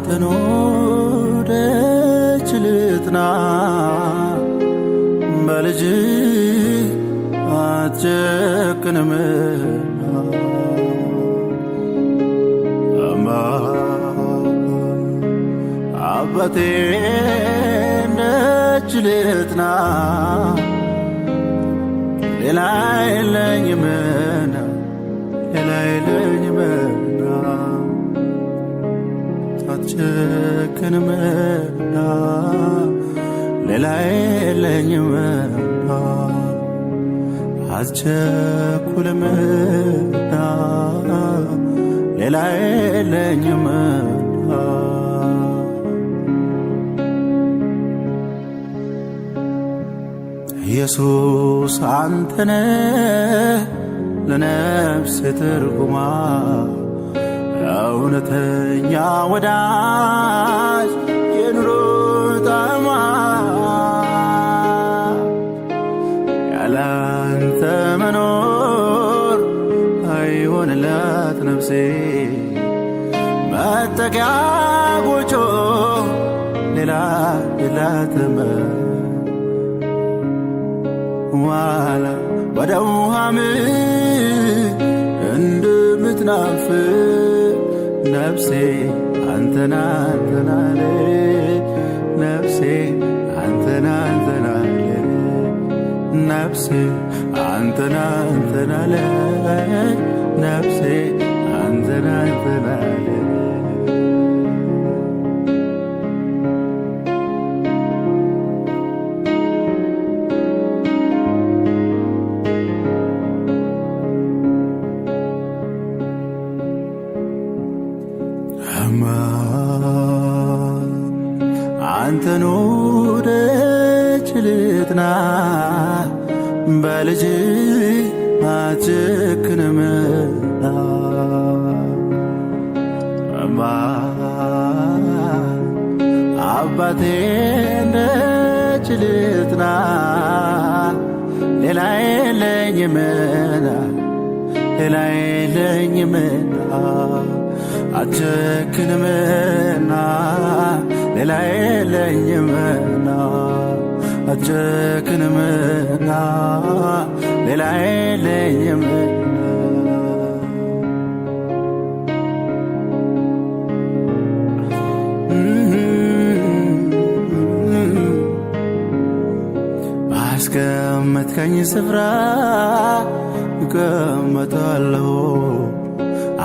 አንተን ወደች ልጥና በልጅህ አትጨክንምና አባቴ ደጅ ልጥና ሌላ የለኝምና አትጨክንምና ሌላ የለኝምና አትቸኩልምና ሌላ የለኝምና ኢየሱስ አንተነ ለነፍሴ ትርጉማ እውነተኛ ወዳጅ የኑሮ ጣዕሟ ያላንተ መኖር አይሆንላት ነፍሴ መጠጊያ ጎጆ ሌላ የላትም ዋላ ወደ ውሃ ምንጭ እንደምትናፍቅ ነፍሴ አንተን አለች ነፍሴ አንተን አለች ነፍሴ አንተን አለች ነፍሴ አንተን አለች አንተን ወደች ልጥና በልጅህ አትጨክንምና አባቴ ደጅ ልጥና ሌላ የለኝምና አትጨክንምና ሌላ የለኝምና አትጨክንምና ሌላ የለኝምና ባስቀመጥከኝ ስፍራ እቀመጣለሁ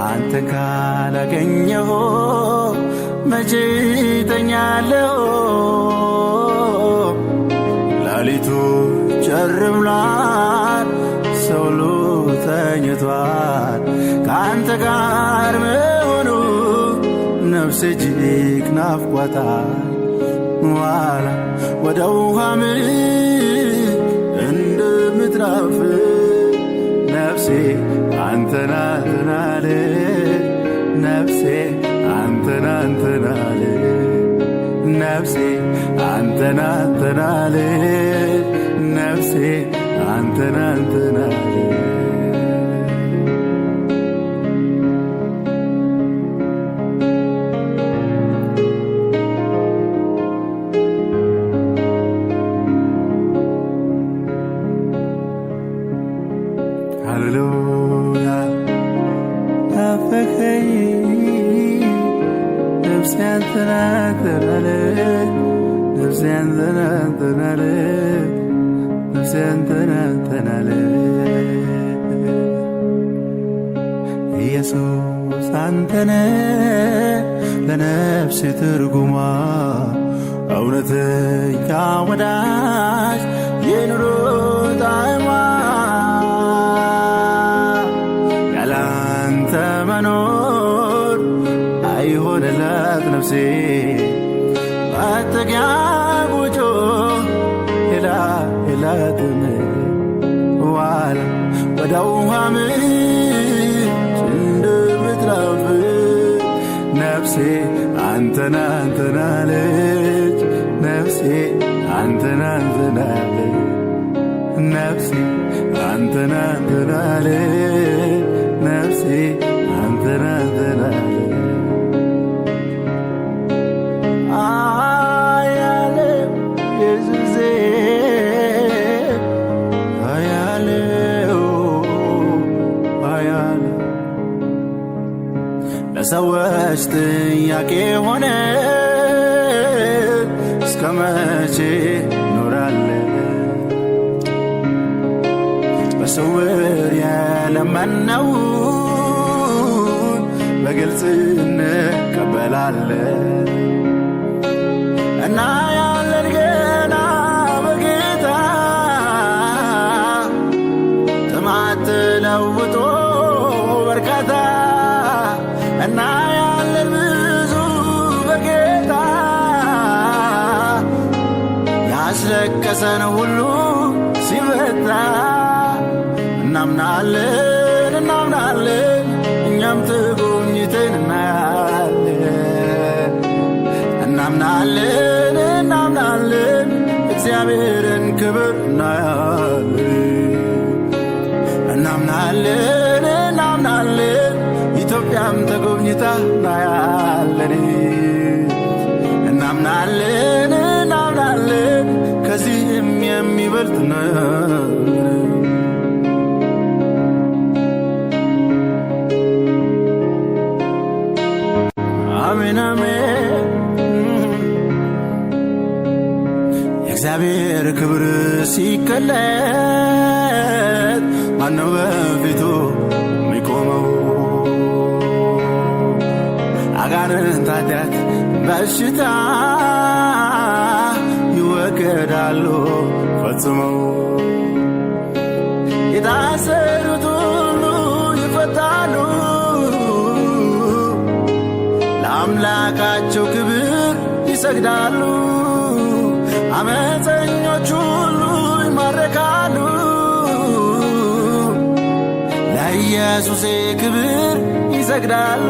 አንተን ካላገኘሁ መቼ እተኛለሁ ሌሊቱ ጨልሟል ሰው ሁሉ ተኝቷል ከአንተ ጋር መሆኑ ነፍሴ እጅግ ናፍቋታል ዋላ ወደ ውሃ ምንጭ እንደምትናፍቅ ነፍሴ አንተን አለች ነፍሴ አንተን አለች ነፍሴ አንተን አለች ነፍሴ አንተን አለች ሃሌሉያ ናፈቀኝ ነፍሴ አንተን አለች ነፍሴ አንተን አለች ነፍሴ አንተን አለች ኢየሱስ አንተነ ለነፍሴ ትርጉሟ እውነተኛ ወዳጅ የኑሮ ጣዕሟ ያላንተ መኖር አይሆንላት ነፍሴ መጠጊያ ጎጆ ሌላ የላትም ዋላ ወደ ውሃ ምንጭ እንደምትናፍቅ ነፍሴ አንተን አለች ነፍሴ አንተን አለች ነፍሴ አንተን አለች ነፍሴ አንተን አለች ለሰዎች ጥያቄ ሆነ እስከ መቼ ኖራለን? በስውር የለመነውን በግልጽ እንቀበላለን እና ያለን ገና በጌታ ጥማት ተለውጦ በርካታ እና ያለን ብዙ በጌታ ያስለቀሰን ሁሉ ሲፈታ እናምናለን እናምናለን እኛም ተጎብኝተን እናያለን። እናምናለን እናምናለን እግዚአብሔርን ክብር እናያለን። እናምናለን እናምናለን ኢትዮጵያም ተጎብኝታ እናያለን። እናምናለን እናምናለን ከዚህም የሚበልጥ እናያለን። አሜን አሜን። የእግዚአብሔር ክብር ሲገለጥ ማነው በፊቱ የሚቆመው? አጋንንት ኃጢአት በሽታ ይወገዳሉ ፈጽመው። የታሰሩት ሁሉ ይፈታሉ ለአምላካቸው ክብር ይሰግዳሉ። አመፀኞች ሁሉ ይማረካሉ ለኢየሱሴ ክብር ይሰግዳሉ።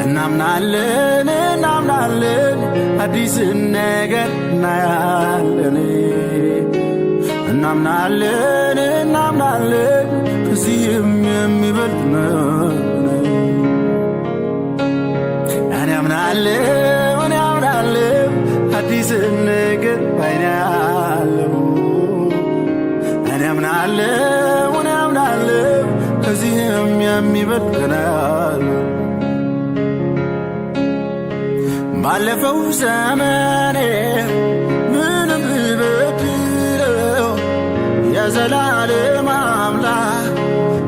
እናምናለን እናምናለን አዲስን ነገር እናያለን። እናምናለን እናምናለን ከዚህም የሚበልጥ ነው። እኔ አምናለሁ እኔ አምናለሁ አዲስን ነገር ባይኔ አያለሁ። እኔ አምናለሁ እኔ አምናለሁ ከዚህም የሚበልጥ ነው። ባለፈው ዘመኔ ምንም ብበድለው የዘላለም አምላክ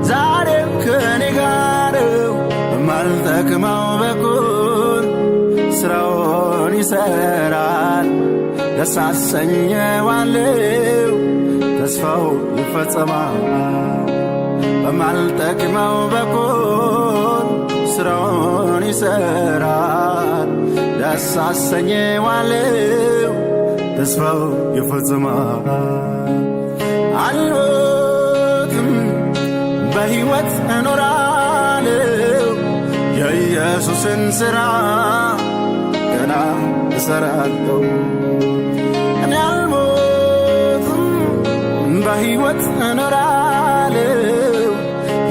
ዛሬም ከኔ ጋር በማልጠቅመው በኩል ስራውን ይሰራል። ደስ አሰኘዋለሁ ተስፋው ይፈጸማል። በማልጠቅመው በኩል ስራውን ይሰራል። ደስ አሰኘዋለሁ ተስፋው ይፈጸማል። አልሞትም በሕይወት እኖራለሁ የኢየሱስን ሥራ ገና እሰራለሁ። እኔ አልሞትም በሕይወት እኖራለሁ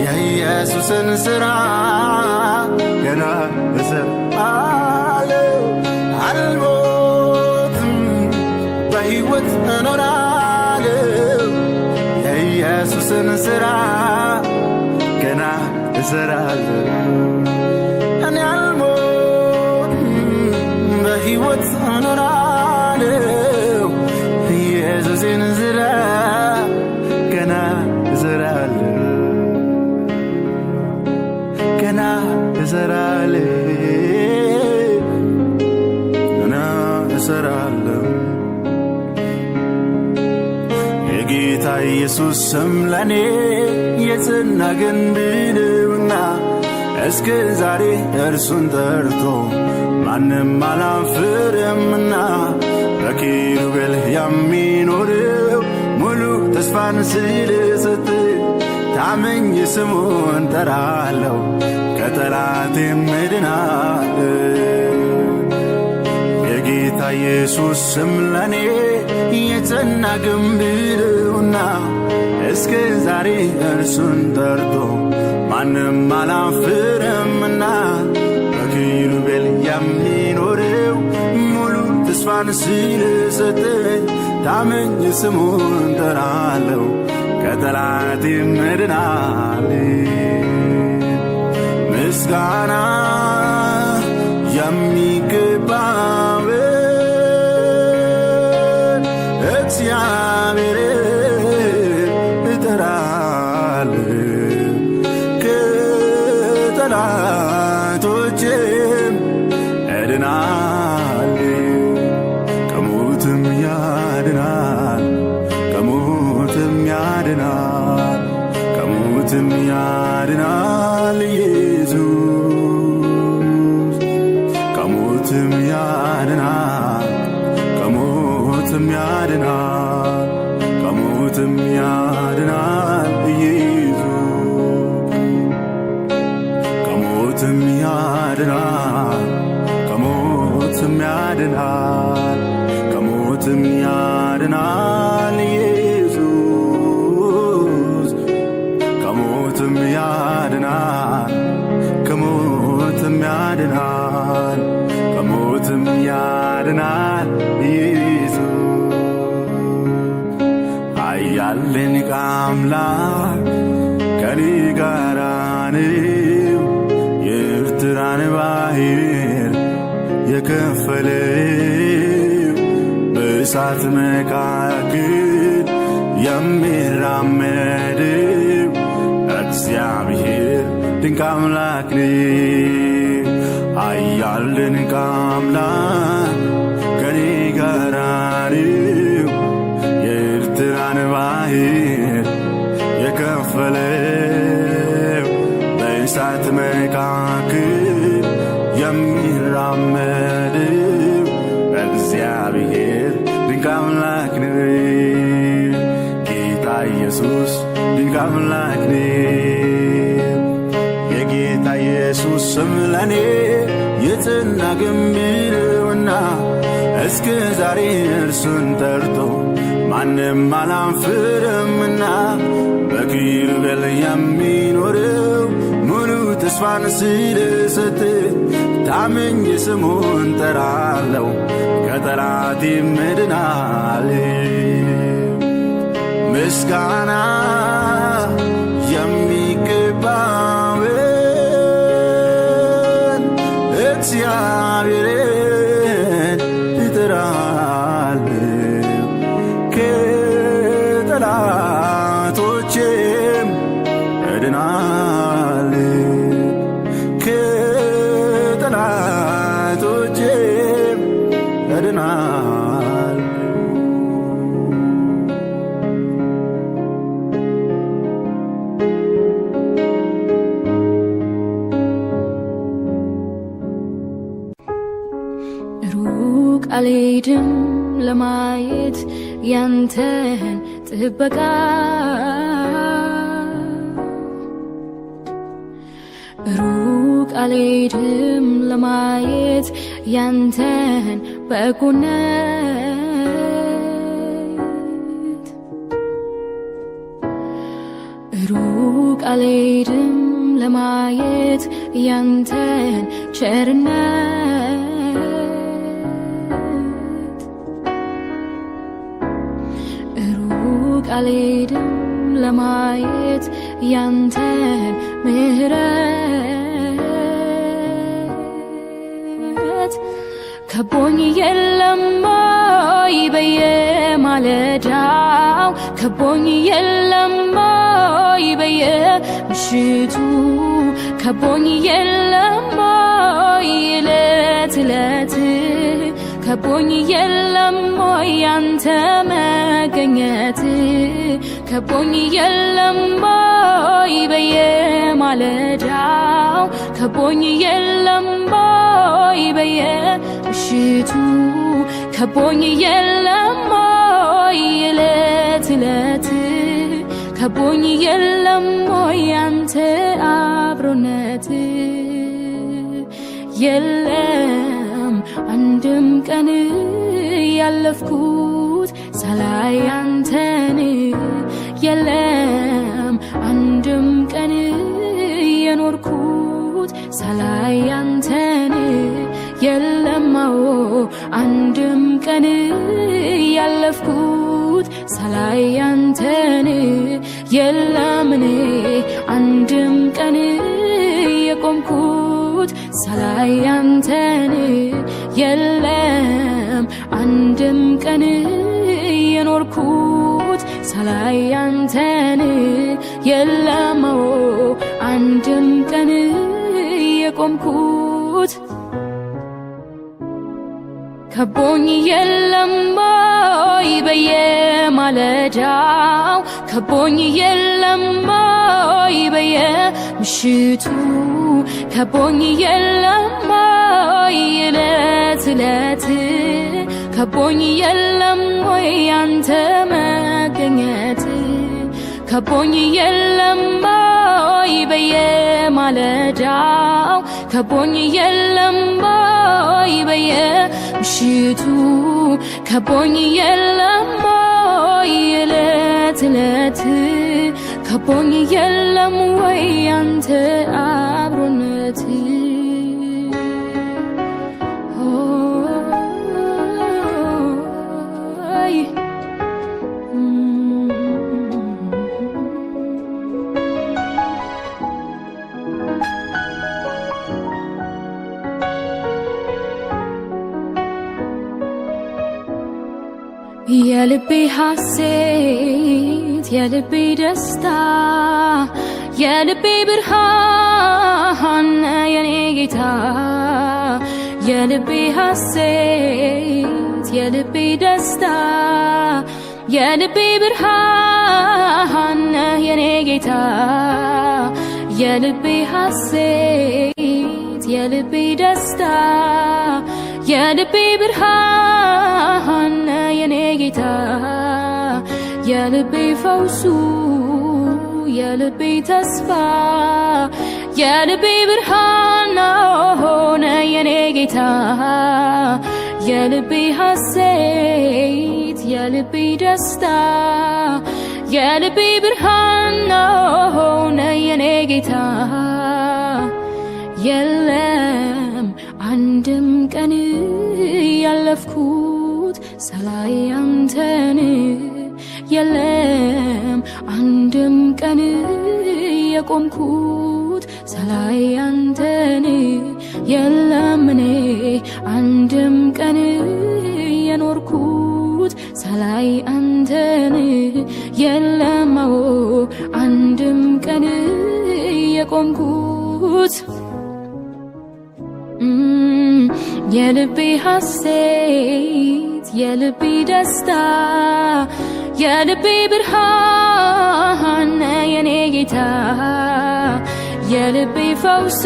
የኢየሱስን ሥራ ገና እሰራለሁ። አልሞትም በሕይወት እኖራለሁ የኢየሱስን ሥራ ገና እሰራለሁ። እኔ አልሞትም በሕይወት እኖራለሁ ኢየሱስን ሥራ ገና እሰራለሁ ገና እሰራለሁ ገና እሰራለሁ። የጌታ ኢየሱስ ስም ለኔ የጽና ግንብ ነውና እስከ ዛሬ እርሱን ጠርቶ ማንም አላፍርምና በኪሩቤል የሚኖረው ሙሉ ተስፋን ስለሰጠ ታመኝ ስሙን ጠራለሁ ከጠላቴም እድናለሁ። የጌታ ኢየሱስ ስም ለኔ የጸና ግንብ ነውና እስከ ዛሬ እርሱን ጠርቶ ማንም አላፍርምና በኪሩቤል የሚኖረው ሙሉ ተስፋን ስለሰጠኝ ታመኝ ስሙን ጠራለሁ ከጠላቴም እድናለሁ። ምስጋና የሚገባው እግዚአብሔርን እጠራለሁ ከጠላቶቼም እድናለሁ ከሞትም ያድናል ከሞትም ያድናል ከሞትም ያድናል ኢየሱስ ከሞትም ያድናል ከሞትም ያድናል ከሞትም ያድናል ኢየሱስ ከሞትም ያድናል ከሞትም ያድናል ከሞትም ያድናል ኢየሱስ ከሞትም ያድናል ከሞትም ያድናል ከሞትም ያድናል ኢየሱስ አያለን አምላክ ከኔ ጋር ነው የኤርትራን ባህር የከፈለው በእሳት መካከል የሚራመደው እግዚአብሔር ድንቅ አምላክ ነው አያለን አምላክ ከኔ ጋር ነው የኤርትራን ባህር የከፈለው በእሳት መካከል የሚራመደው እግዚአብሔር ድንቅ አምላክ ነው ጌታ ኢየሱስ ድንቅ አምላክ ነው የጌታ ኢየሱስ ስም ለኔ የጸና ግንብ ነውና እስከ ዛሬ እርሱን ጠርቶ ማንም አላፍርምና በኪሩቤል የሚኖረው ሙሉ ተስፋን ስለሰጠ ታምኜ ስሙን ጠራለሁ ከጠላቴም እድናለሁ ምስጋና የሚገባውን እግዚአብሔርን እጠራለሁ ከጠላቶቼም እድናለሁ ከጠላቶቼም እድናለሁ ሩቅ አልሄድም ለማየት ያንተን ጥበቃ ሩቅ አልሄድም ለማየት ያንተን በጎነት ሩቅ አልሄድም ለማየት ያንተን ቸርነት ሩቅ አልሄድም ለማየት ያንተን ምሕረት ከቦኝ የለም ወይ በየማለዳው ከቦኝ የለም ወይ በየምሽቱ ከቦኝ የለም ወይ ዕለት ዕለት ከቦኝ የለም ወይ ያንተ መገኘት ከቦኝ የለም ወይ በየማለዳው ከቦኝ የለም ወይ በየምሽቱ ከቦኝ የለም ወይ ዕለት ዕለት ከቦኝ የለም ወይ ያንተ አብሮነት የለም አንድም ቀን ያለፍኩት ሳላይ አንተን የለም አንድም ቀን የኖርኩት ሳላይ አንተን የለማው አንድም ቀን ያለፍኩት ሳላይ አንተን የለምን አንድም ቀን የቆምኩት ሳላይ አንተን የለም አንድም ቀን የኖርኩት ሳላይ አንተን የለም አንድም ቀን የቆምኩት ከቦኝ የለም ወይ በየማለዳው ከቦኝ የለም ወይ በየምሽቱ ከቦኝ የለም ወይ ዕለት ዕለት ከቦኝ የለም ወይ አንተ መገኘት ከቦኝ የለም ወይ በየማለዳው ከቦኝ የለም ወይ በየምሽቱ ከቦኝ የለም ወይ ዕለት ዕለት ከቦኝ የለም ወይ አንተ አብሮነት የልቤ ሐሴት የልቤ ደስታ የልቤ ብርሃን የኔ ጌታ የልቤ ሐሴት የልቤ ደስታ የልቤ ብርሃን የኔ ጌታ የልቤ ሐሴት የልቤ ደስታ የልቤ ብርሃን የኔ ጌታ የልቤ ፈውሱ የልቤ ተስፋ የልቤ ብርሃን ሆነ የኔ ጌታ የልቤ ሐሴት የልቤ ደስታ የልቤ ብርሃን ሆነ የኔ ጌታ የለም አንድም ቀን ያለፍኩት ሳላይ አንተን የለም አንድም ቀን የቆምኩት ሳላይ አንተን የለም እኔ አንድም ቀን የኖርኩት ሳላይ አንተን የለም አንድም ቀን የቆምኩት የልቤ ሐሴት የልቤ ደስታ የልቤ ብርሃን የኔ ጌታ የልቤ ፈውሱ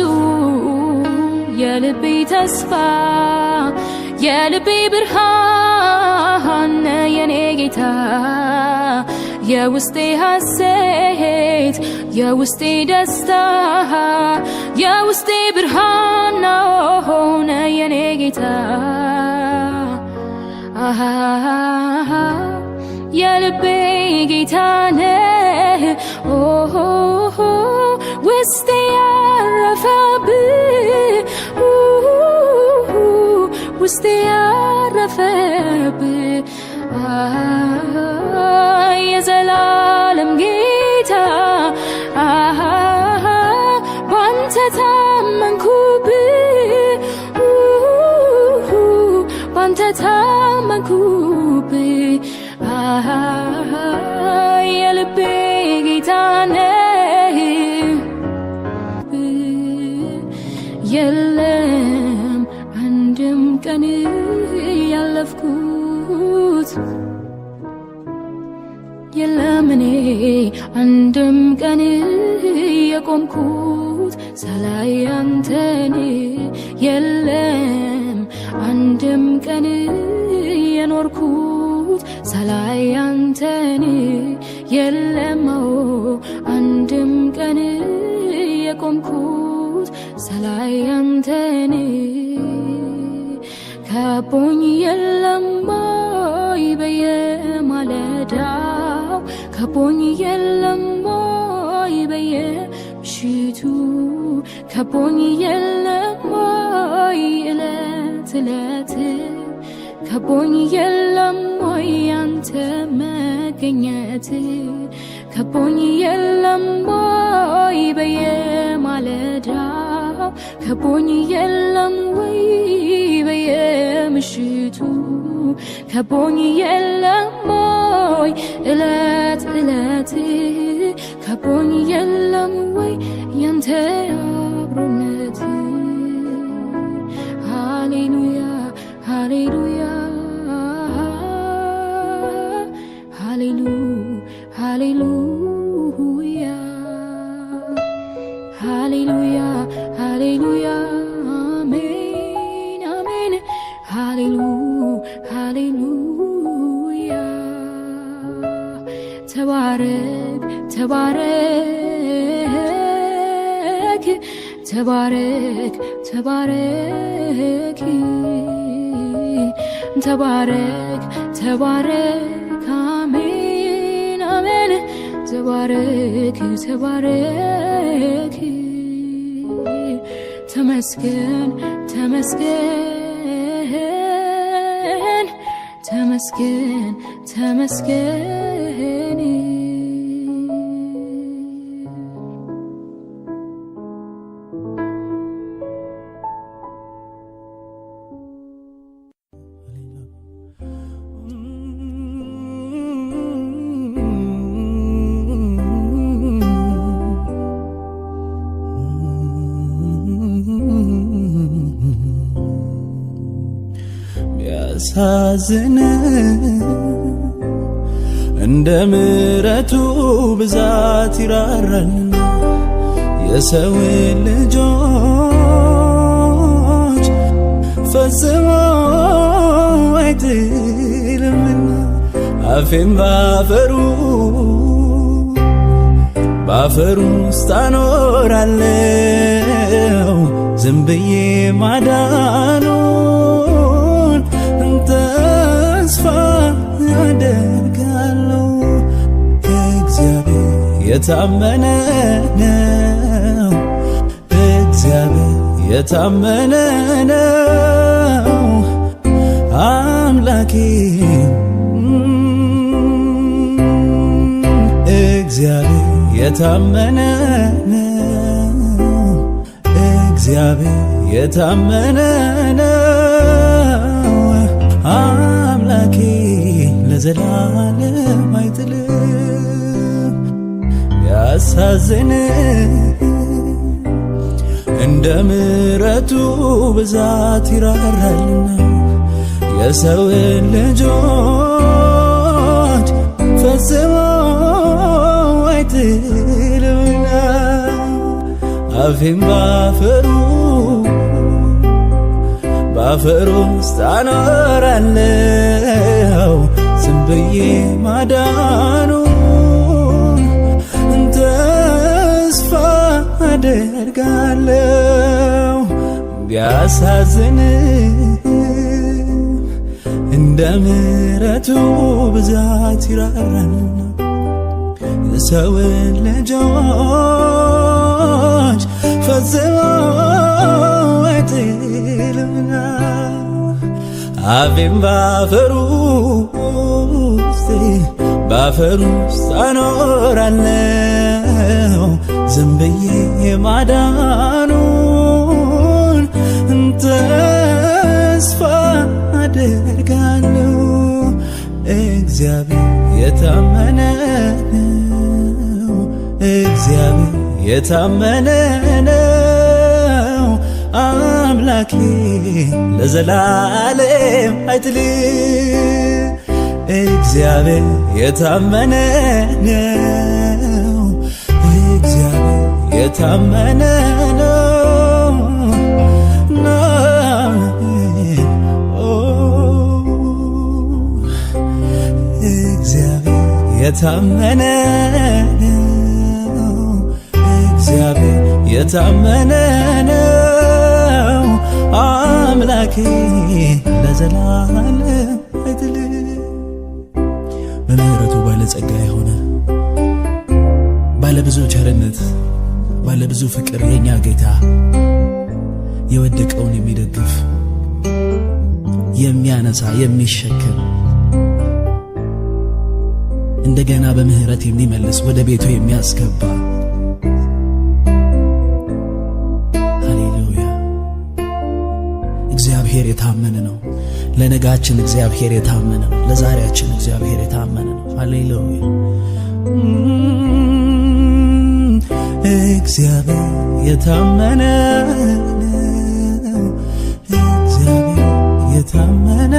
የልቤ ተስፋ የልቤ ብርሃን የኔ ጌታ የውስጤ ሐሴት የውስጤ ደስታ የውስጤ ብርሃን ሆነ የኔ ጌታ የልቤ ጌታ ነህ ውስጤ ያረፈብህ ውስጤ ያረፈብህ የዘላለም ጌታ ባንተ ታመንኩብህ ባንተ ታመንኩብህ የልቤ ጌታ ነህ የለም አንድም ቀን ያለፍኩት የለም እኔ አንድም ቀን የቆምኩት ሳላይ አንተን የለም አንድም ቀን የኖርኩት ሳላይ አንተን የለም አንድም ቀን የቆምኩት ሳላይ አንተን ከቦኝ የለም ወይ በየማለዳው ከቦኝ የለም ወይ በየምሽቱ ከቦኝ የለም ወይ ዕለት ዕለት ከቦኝ የለም ወይ አንተ መገኘት ከቦኝ የለም ወይ በየማለዳው ከቦኝ የለም ወይ በየምሽቱ ከቦኝ የለም ወይ እለት እለት ከቦኝ የለም ወይ ያንተ አብሮነት ሃሌሉያ ሃሌሉያ ሃሌሉያ ሃሌሉያ ሃሌሉያ አሜን አሜን ሃሌሉያ ተባረክ ተባረክ ተባረክ ተባረክ ተባረክ ተባረክ አሜን አሜን ተባረክ ተባረክ ተመስገን ተመስገን ተመስገን ተመስገን ቢያሳዝን እንደ ምሕረቱ ብዛት ይራራልና የሰው ልጆች ፈጽሞ አይጥልምና አፌን ባፈሩ ውስጥ አኖራለሁ ዝም ብዬ ማዳኑን ተስፋ አደርጋለሁ። እግዚአብሔር የታመነ ነው፣ እግዚአብሔር የታመነ ነው አምላኬ እግዚአብሔር የታመነ ነው፣ እግዚአብሔር የታመነ ነው አምላኬ ለዘላለም አይጥልም። ያሳዝን እንደ ምሕረቱ ብዛት ይራራልና የሰውን ልጆች ፈጽሞ አይጥልምና አፌን ባፈሩ ውስጥ አኖራለሁ ዝም ብዬ ማዳኑን ተስፋ አደርጋለሁ። ቢያሳዝን እንደ ምሕረቱ ብዛት ይራራልና የሰውን ልጆች ፈጽሞ አይጥልምና አፌን ባፈሩ ውስጥ አኖራለሁ ዝም ብዬ ማዳኑን ተስፋ አደርጋለሁ። እግዚአብሔር የታመነ ነው፣ እግዚአብሔር የታመነ ነው አምላኬ ለዘላለም አይጥልም። እግዚአብሔር የታመነ ነው፣ እግዚአብሔር የታመነ ነው እግዚአብሔር የታመነ ነው፣ እግዚአብሔር የታመነ ነው አምላኬ ለዘላለም አይጥልም። በምሕረቱ ባለጸጋ የሆነ ባለብዙ ቸርነት ባለብዙ ፍቅር የኛ ጌታ የወደቀውን የሚደግፍ የሚያነሳ የሚሸከም እንደገና በምህረት የሚመልስ ወደ ቤቱ የሚያስገባ ሃሌሉያ የታመነ ነው። ለነጋችን እግዚአብሔር የታመነ ነው። ለዛሬያችን እግዚአብሔር የታመነ ነው። ሃሌሉያ። እግዚአብሔር የታመነ ነው። እግዚአብሔር የታመነ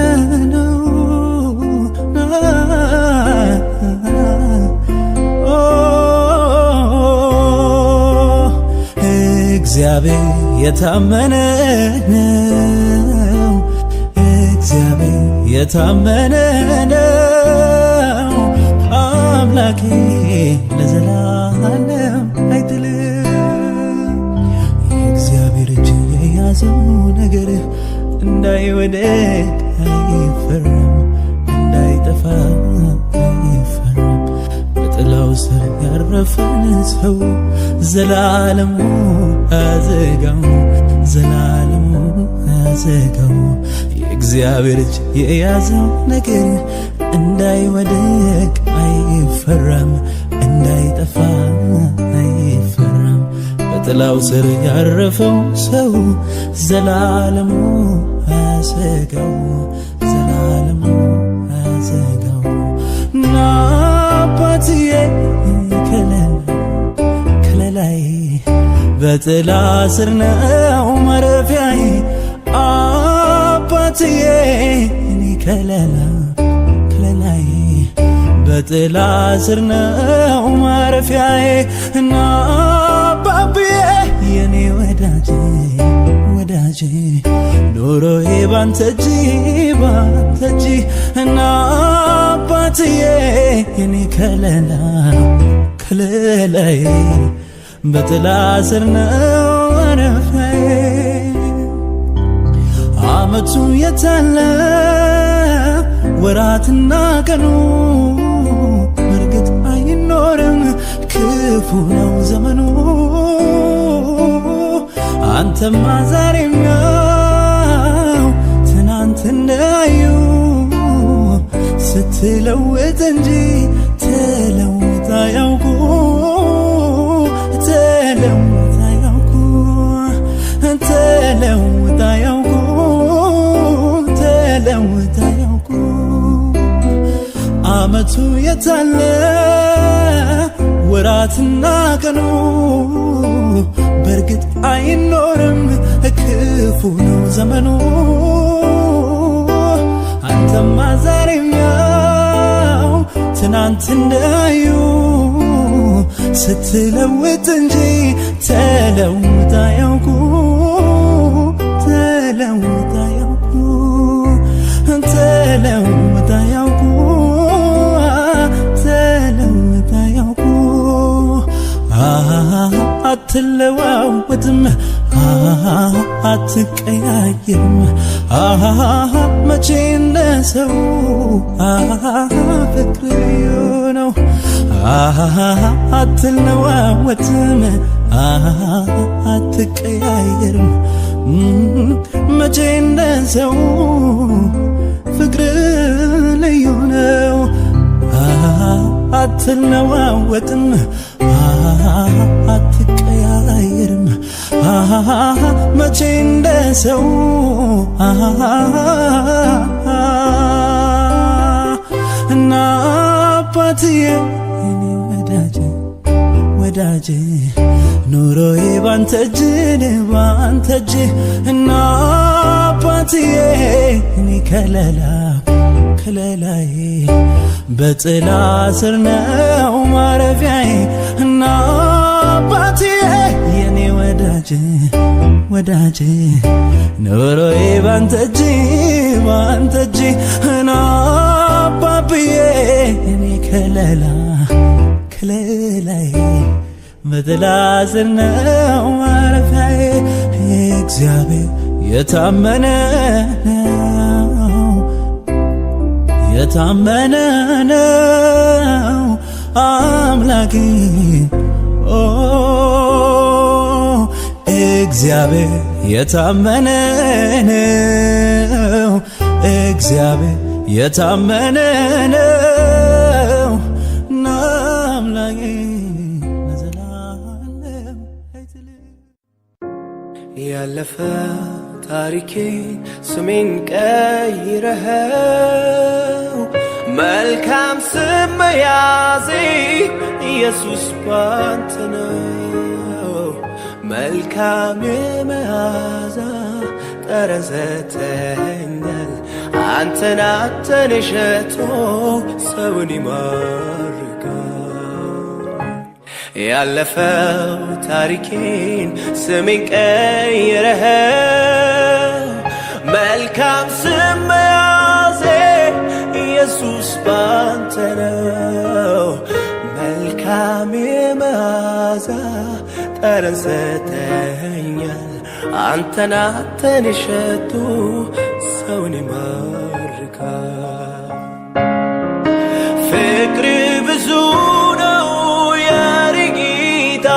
ነው። እግዚአብሔር የታመነ ነው። እግዚአብሔር የታመነ ነው። አምላኬ ለዘላለም አይጥልም። የእግዚአብሔር እጅ የያዘው ነገር እንዳይወድቅ አይፈራም፣ እንዳይጠፋ አይፈራም። በጥላው ስር ያረፈን ሰው ዘላለሙ አዘጋው፣ ዘላለሙ አዘጋው። የእግዚአብሔር እጅ የያዘው ነገር እንዳይወድቅ አይፈራም፣ እንዳይጠፋ አይፈራም። በጥላው ስር ያረፈው ሰው ዘላለሙ አዘጋው፣ ዘላለሙ አዘጋው። ናባትዬ ከለላይ በጥላ ስር ነው ማረፊያዬ። አባትዬ እኔ ከለላይ በጥላ ስር ነው ማረፊያዬ። እና አባብዬ የኔ ወዳጄ ወዳጄ ኑሮዬ ባንተ እጅ ባንተ እጅ። እና አባትዬ የኔ ከለላይ በጥላ ስር ነው ማረፊያዬ። ዓመቱ የታለ ወራትና ቀኑ በርግጥ አይኖርም፣ ክፉ ነው ዘመኑ። አንተማ ዛሬም ያው ትናንት እንዳዩ ስትለውጥ እንጂ ተለውጥ አያውቁ፣ ተለውጥ አያውቁ፣ ተለውጥ አያውቁ፣ ተለውጥ አያውቁ። ዓመቱ የታለ ወራትና ቀኑ በርግጥ አይኖርም፣ ክፉ ነው ዘመኑ። አንተማ ዛሬም ያው ትናንት እንዳዩ ስትለውጥ እንጂ ተለውጥ አያውቁ፣ ተለውጥ አያውቁ፣ ተለውጥ አያውቁ፣ ተለውጥ አያውቁ። አትለዋወጥም፣ አትቀያየርም፣ መቼ እንደ ሰው ፍቅር ነው። አትለዋወጥም፣ አትቀያየርም፣ መቼ እንደ ሰው ፍቅር ልዩ ነው። አትለዋወጥም፣ አትቀያየርም፣ መቼ እንደ ሰው እና አባትዬ እኔ ወዳጄ ኑሮዬ ባንተ እጅ ባንተ እጅ። እና አባትዬ እኔ ከለላይ በጥላ ስር ነው ማረፊያዬ። እና አባትዬ የኔ ወዳጄ ኑሮዬ ባንተ እጅ ባንተ እጅ። እና አባብዬ እኔ ከለላይ በጥላ ስር ነው ማረፊያዬ። እግዚአብሔር የታመነ ነው፣ የታመነ ነው አምላኬ። እግዚአብሔር የታመነ ነው፣ እግዚአብሔር የታመነ ነው አምላኬ ለዘላለም አይጥልም። ያለፈው ታሪኬን ስሜን ቀይረኸው መልካም ስም መያዜ ኢየሱስ ባንተ ነው። መልካም የመዓዛ ጠረን ሰጥተኸኛል። አንተን ሸቶ ሰውን ይማርካል። ያለፈው ታሪኬን ስሜን ቀይረኸው መልካም ስም መያዜ ኢየሱስ ባንተ ነው። መልካም የመዓዛ ጠረን ሰጥተኸኛል። አንተን ሸቶ ሰውን ይማርካል። ፍቅር ብዙ ነው የኔ ጌታ፣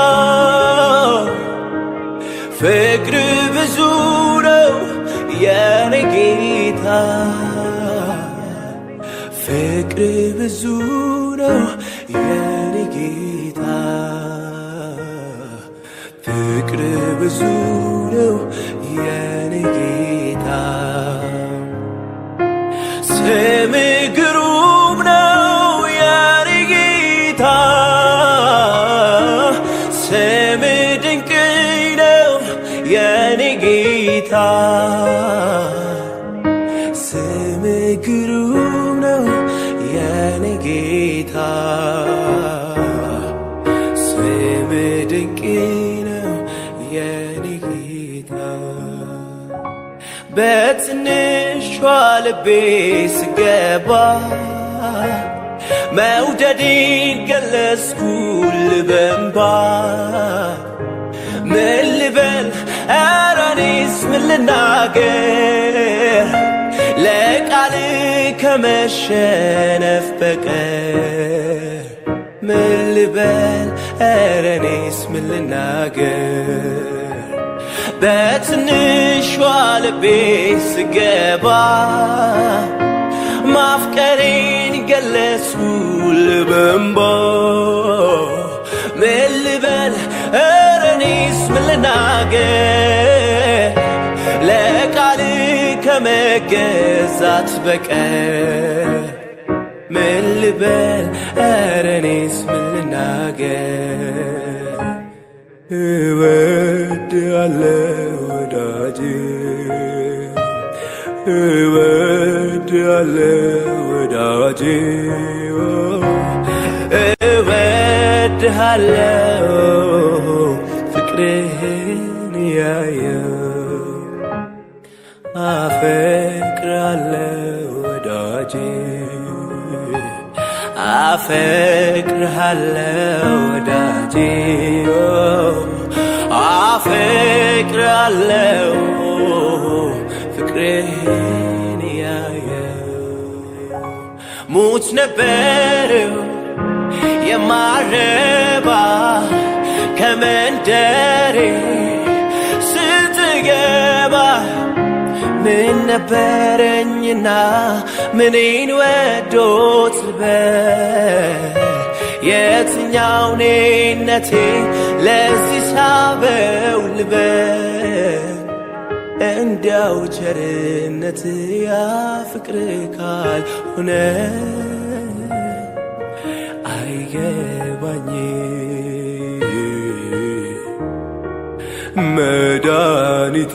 ፍቅር ብዙ ነው የኔ ጌታ፣ ፍቅር ብዙ ነው የኔ ጌታ፣ ፍቅር ብዙ ነው የኔ ጌታ። ስም ግሩም ነው የኔ ጌታ፣ ስም ድንቅ ነው የኔ ጌታ፣ ስም ግሩም ነው የኔ ጌታ፣ ስም ድንቅ ነው የኔ ጌታ። በትንሿ ልቤ ስገባ መውደዴን ገለጽኩልህ በእንባ። ምን ልበል ኧረ እኔስ ምን ልናገር ለቃልህ ከመሸነፍ በቀር። ምን ልበል ኧረ እኔስ ምን ልናገር በትንሿ ልቤ ስገባ ማፍቀሬን ገለጽኩልህ በእንባ። ምን ልበል ኧረ እኔስ ምን ልናገር ለቃልህ ከመገዛት በቀር። ምን ልበል ኧረ እኔስ ምን ልናገር እወድሃለሁ ወዳጄ፣ እወድሃለሁ ወዳጄ፣ እወድሃለሁ ፍቅርህን ያየው። አፈቅርሃለሁ ወዳጄ፣ አፈቅርሃለሁ ወዳጄ፣ አፈቅርሃለሁ ፍቅርህን ያየው። ሙት ነበርው የማረባ ከመንደሬ ስትገባ ምን ነበረኝና ምኔን ወዶት ልበል? የትኛው ኔነቴ ለዚህ ሳበው ልበል? እንዲያው ቸርነት ያ ፍቅር ካልሆነ አይገባኝ መድኃኒቴ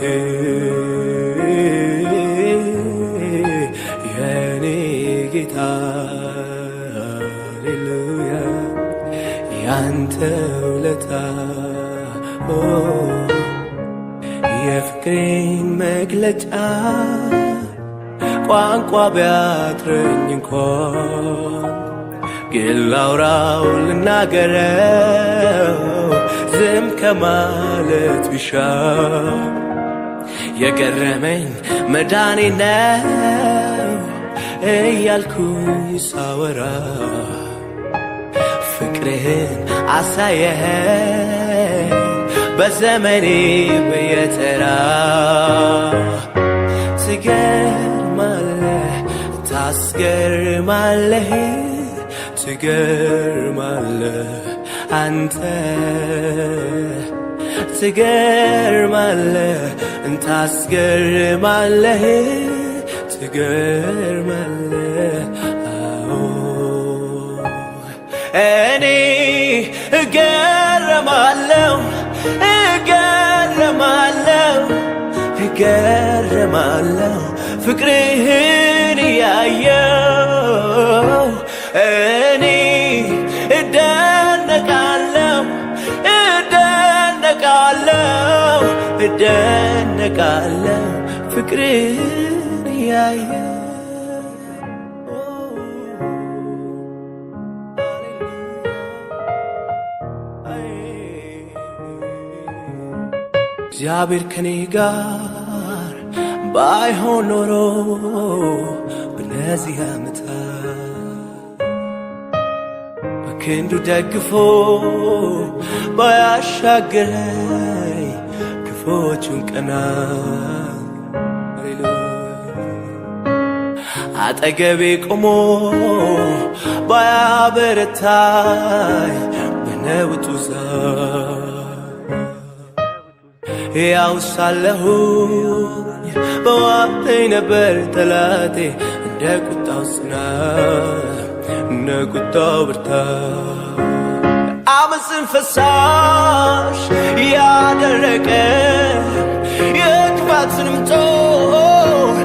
የኔ ጌታ ሃሌሉያ ያንተ ውለታ የፍቅሬን መግለጫ ቋንቋ ቢያጥረኝ እንኳን ግን ላውራው ልናገረው ዝም ከማለት ቢሻ የገረመኝ መዳኔ ነው እያልኩኝ ሳወራ ፍቅርህን አሳየኸኝ በዘመኔ በየተራ ትገርማለህ ታስገርማለህ ትገርማለህ አንተ ትገርማለህ ታስገርማለህ ትገርማለህ አዎ እኔ እገረማለሁ እገረማለሁ እገረማለሁ ፍቅርህን ያየው እኔ እደነቃለሁ እደነቃለሁ እደነቃለሁ ፍቅርህን ያየው እግዚአብሔር ከኔ ጋር ባይሆን ኖሮ በነዚህ ዓመታት በክንዱ ደግፎ ባያሻገረኝ ክፉዎቹን ቀናት አጠገቤ ቆሞ ባያበረታኝ በነውጡ ዛር ያው ሳለሁኝ በዋጠኝ ነበር ጠላቴ እንደ ቁጣው ጽናት እንደ ቁጣው ብርታት አመፅን ፈሳሽ ያደረቀ የክፋትንም ጦር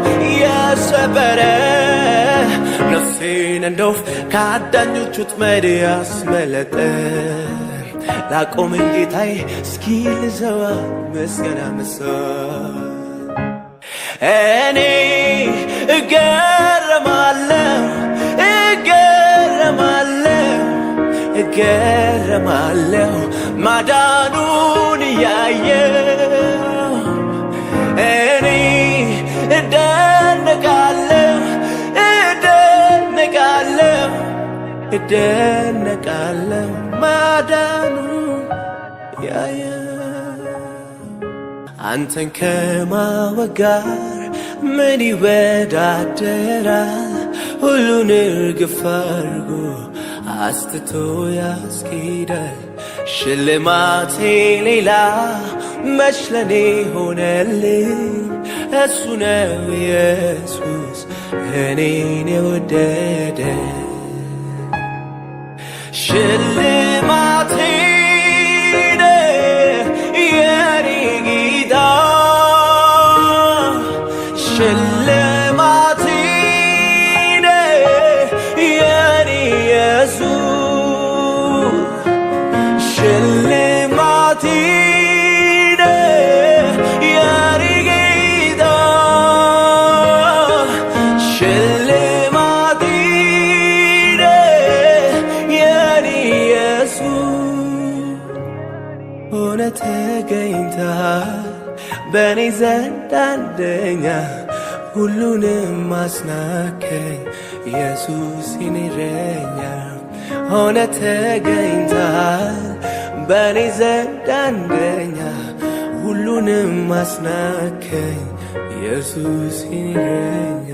የሰበረ ነፍሴን እንደ ወፍ ከአዳኞች ወጥመድ ያስመለጠ ላቆመኝ ጌታዬ እስኪ ልዘዋ ምስጋና መስዋዕት እኔ እገረማለሁ እገረማለሁ እገረማለሁ ማዳኑን እያየሁ እኔ እደነቃለሁ እደነቃለሁ እደነቃለሁ ማዳኑ አንተን ከማወቅ ጋር ምን ይወዳደራል ሁሉን እርግፍ አድርጎ አስትቶ ያስኬዳል ሽልማቴ ሌላ መች ለኔ ሆነልኝ እሱ ነው ኢየሱስ እኔን የወደደ ሽልማቴ የኔ ጌታ ሽልማቴ የኔ ኢየሱስ ሽልማቴ የኔ ጌታ ሽልማቴ የኔ ኢየሱስ ሆነ ተገኝተሃል በኔ ዘንድ አንደኛ ሁሉንም ማስናከኝ ኢየሱስ የኔ እረኛ ሆነ ተገኝተሃል በኔ ዘንድ አንደኛ ሁሉንም ማስናከኝ ኢየሱስ የኔ እረኛ